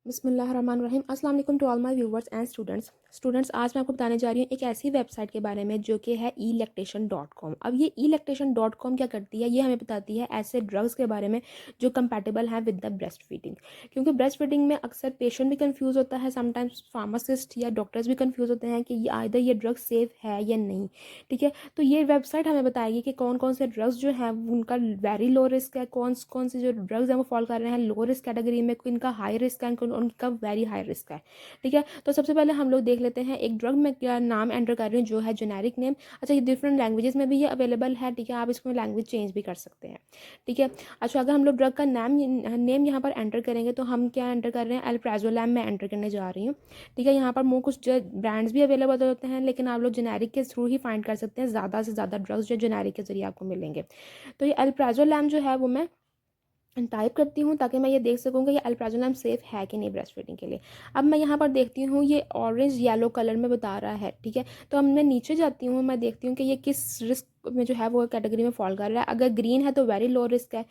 बिस्मिल्लाहिर्रहमानिर्रहीम। अस्सलाम वालेकुम to all my viewers and students आज मैं आपको बताने जा रही हूँ एक ऐसी वेबसाइट के बारे में जो कि है electation.com। अब ये electation.com क्या करती है, ये हमें बताती है ऐसे ड्रग्स के बारे में जो कंपैटिबल हैं विद द ब्रेस्ट फीडिंग। क्योंकि ब्रेस्ट फीडिंग में अक्सर पेशेंट भी कंफ्यूज होता है, समटाइम्स फार्मासिस्ट या डॉक्टर्स भी कंफ्यूज होते हैं कि ये आइदर ये ड्रग सेफ है या नहीं। ठीक है, तो ये वेबसाइट हमें बताएगी कि कौन कौन से ड्रग्स जो हैं उनका वेरी लो रिस्क है, कौन कौन से जो ड्रग्स हैं वो फॉल कर रहे हैं लो रिस्क कैटेगरी में, इनका हाई रिस्क है, उनका वेरी हाई रिस्क है। ठीक है, तो सबसे पहले हम लोग देख लेते हैं एक ड्रग में क्या नाम एंटर कर रही हूँ जो है जेनेरिक नेम। अच्छा, ये डिफरेंट लैंग्वेजेस में भी ये अवेलेबल है। ठीक है, आप इसमें लैंग्वेज चेंज भी कर सकते हैं। ठीक है, अच्छा अगर हम लोग ड्रग का नेम यहाँ पर एंटर करेंगे तो हम क्या एंटर कर रहे हैं, अल्प्राजोलैम में एंटर करने जा रही हूँ। ठीक है, यहाँ पर कुछ ब्रांड्स भी अवेलेबल होते हैं, लेकिन आप लोग जेनेरिक के थ्रू ही फाइंड कर सकते हैं। ज़्यादा से ज़्यादा ड्रग्स जो जेनेरिक के जरिए आपको मिलेंगे। तो ये अल्प्राजोलैम जो है वो मैं टाइप करती हूँ ताकि मैं ये देख सकूँ कि ये अल्प्राजोलैम सेफ़ है कि नहीं ब्रेस्ट फीडिंग के लिए। अब मैं यहाँ पर देखती हूँ ये ऑरेंज येलो कलर में बता रहा है। ठीक है, तो अब मैं नीचे जाती हूँ, मैं देखती हूँ कि ये किस रिस्क में जो है वो कैटेगरी में फॉल कर रहा है। अगर ग्रीन है तो वेरी लो रिस्क है,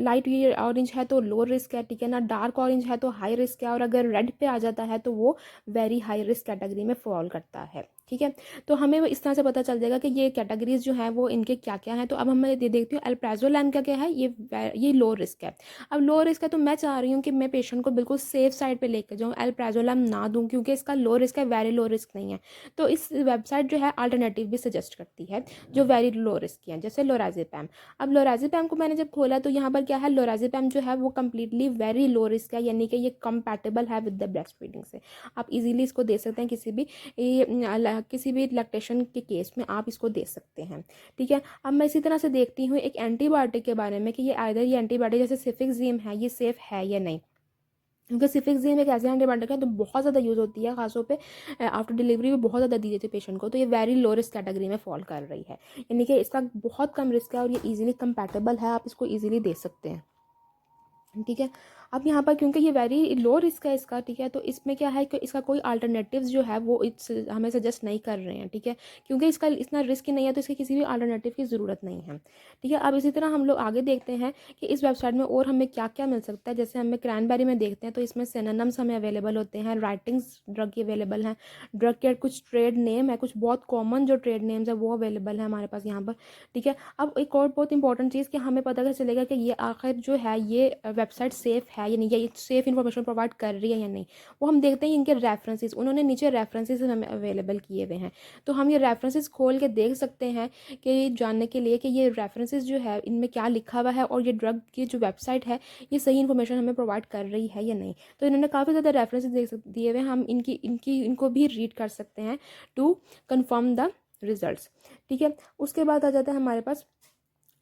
लाइट ये ऑरेंज है तो लो रिस्क है। ठीक है ना, डार्क ऑरेंज है तो हाई रिस्क है, और अगर रेड पे आ जाता है तो वो वेरी हाई रिस्क कैटेगरी में फॉल करता है। ठीक है, तो हमें इस तरह से पता चल जाएगा कि ये कैटेगरीज जो हैं वो इनके क्या क्या हैं। तो अब मैं ये देखती हूँ अल्प्राजोलैम का क्या है, ये लो रिस्क है। अब लो रिस्क है तो मैं चाह रही हूँ कि मैं पेशेंट को बिल्कुल सेफ साइड पे लेकर जाऊँ, अल्प्राजोलैम ना दूँ, क्योंकि इसका लो रिस्क है, वेरी लो रिस्क नहीं है। तो इस वेबसाइट जो है अल्टरनेटिव भी सजेस्ट करती है जो वेरी लो रिस्क की है, जैसे लोराज़ेपैम। अब लोराज़ेपैम को मैंने जब खोला तो यहाँ पर क्या है, लोराज़ेपैम जो है वो कम्प्लीटली वेरी लो रिस्क है, यानी कि ये कंपैटिबल है विद द ब्रेस्ट फीडिंग से। आप इजीली इसको दे सकते हैं, किसी भी लैक्टेशन के केस में आप इसको दे सकते हैं। ठीक है, अब मैं इसी तरह से देखती हूँ एक एंटीबायोटिक के बारे में कि ये आइदर ये एंटीबायोटिक जैसे सिफिक्सिम है ये सेफ है या नहीं। क्योंकि सिफिक्सिम एक ऐसे एंटीबायोटिक है तो बहुत ज़्यादा यूज़ होती है, खासतौर पे आफ्टर डिलीवरी भी बहुत ज़्यादा दी जाती है पेशेंट को। तो ये वेरी लो रिस्क कैटेगरी में फॉल कर रही है, यानी कि इसका बहुत कम रिस्क है और ये इजीली कंपैटिबल है, आप इसको इजीली दे सकते हैं। ठीक है, अब यहाँ पर क्योंकि ये वेरी लो रिस्क है इसका, ठीक है, तो इसमें क्या है कि इसका कोई अल्टरनेटिव्स जो है वो हमें सजेस्ट नहीं कर रहे हैं। ठीक है, क्योंकि इसका इतना रिस्क ही नहीं है तो इसके किसी भी अल्टरनेटिव की ज़रूरत नहीं है। ठीक है, अब इसी तरह हम लोग आगे देखते हैं कि इस वेबसाइट में और हमें क्या क्या मिल सकता है। जैसे हमें क्रैनबेरी में देखते हैं तो इसमें सिनोनिम्स हमें अवेलेबल होते हैं, राइटिंग्स ड्रग की अवेलेबल हैं, ड्रग के कुछ ट्रेड नेम है, कुछ बहुत कॉमन जो ट्रेड नेम्स है वो अवेलेबल है हमारे पास यहाँ पर। ठीक है, अब एक और बहुत इंपॉर्टेंट चीज़ कि हमें पता कैसे चलेगा कि ये आखिर जो है ये वेबसाइट सेफ़ है या नहीं, या ये सेफ़ इन्फॉर्मेशन प्रोवाइड कर रही है या नहीं। वो हम देखते हैं इनके रेफरेंसेस, उन्होंने नीचे रेफरेंसेस हमें अवेलेबल किए हुए हैं। तो हम ये रेफरेंसेस खोल के देख सकते हैं कि जानने के लिए कि ये रेफरेंसेस जो है इनमें क्या लिखा हुआ है और ये ड्रग की जो वेबसाइट है ये सही इन्फॉर्मेशन हमें प्रोवाइड कर रही है या नहीं। तो इन्होंने काफ़ी ज़्यादा रेफरेंसेस दिए हुए हैं, हम इनको भी रीड कर सकते हैं टू कन्फर्म द रिजल्ट्स। ठीक है, उसके बाद आ जाता है हमारे पास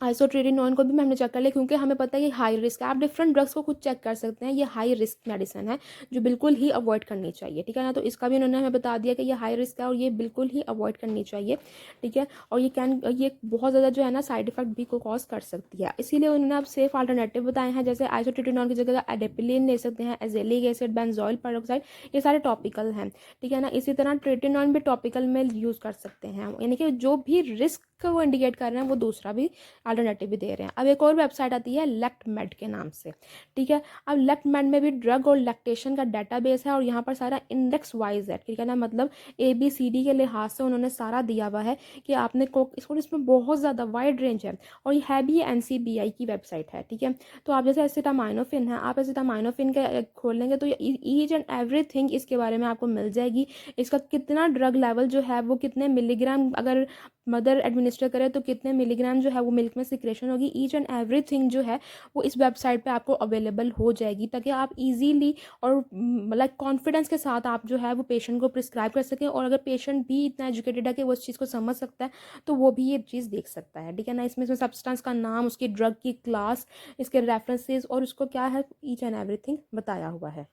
आइसोट्रेटिनोइन को भी हमने चेक कर लिया, क्योंकि हमें पता है ये हाई रिस्क है। आप डिफरेंट ड्रग्स को खुद चेक कर सकते हैं, ये हाई रिस्क मेडिसिन है जो बिल्कुल ही अवॉइड करनी चाहिए। ठीक है ना, तो इसका भी उन्होंने हमें बता दिया कि ये हाई रिस्क है और ये बिल्कुल ही अवॉइड करनी चाहिए। ठीक है, और ये बहुत ज़्यादा जो है ना साइड इफेक्ट भी को कॉज कर सकती है, इसीलिए उन्होंने अब सेफ अल्टरनेटिव बताए हैं। जैसे आइसोट्रेटिनोइन की जगह एडेपिलिन ले सकते हैं, एजेलिक एसिड, बेंजोइल पेरोक्साइड, ये सारे टॉपिकल हैं। ठीक है ना, इसी तरह ट्रेटिनोइन भी टॉपिकल में यूज़ कर सकते हैं, यानी कि जो भी रिस्क को इंडिकेट कर रहे हैं वो दूसरा भी अल्टरनेटिव भी दे रहे हैं। अब एक और वेबसाइट आती है लेक्टमेड के नाम से। ठीक है, अब लेक्टमेड में भी ड्रग और लैक्टेशन का डाटाबेस है और यहाँ पर सारा इंडेक्स वाइज है। ठीक है ना, मतलब ABCD के लिहाज से उन्होंने सारा दिया हुआ है कि आपने इसमें बहुत ज़्यादा वाइड रेंज है, और ये है भी NCBI की वेबसाइट है। ठीक है, तो आप जैसे एसिटामाइनोफिन है, आप एसिटामाइनोफिन के खोल लेंगे तो ईच एंड एवरीथिंग इसके बारे में आपको मिल जाएगी। इसका कितना ड्रग लेवल जो है वो कितने मिलीग्राम अगर मदर एडमिनिस्टर करे तो कितने मिलीग्राम जो है वो मिल्क में सिक्रेशन होगी, ईच एंड एवरीथिंग जो है वो इस वेबसाइट पे आपको अवेलेबल हो जाएगी, ताकि आप इजीली और लाइक कॉन्फिडेंस के साथ आप जो है वो पेशेंट को प्रिस्क्राइब कर सकें। और अगर पेशेंट भी इतना एजुकेटेड है कि वो इस चीज़ को समझ सकता है तो वो भी ये चीज़ देख सकता है। ठीक है ना, इसमें सब्सटेंस का नाम, उसकी ड्रग की क्लास, इसके रेफरेंसेस और उसको क्या है ईच एंड एवरीथिंग बताया हुआ है।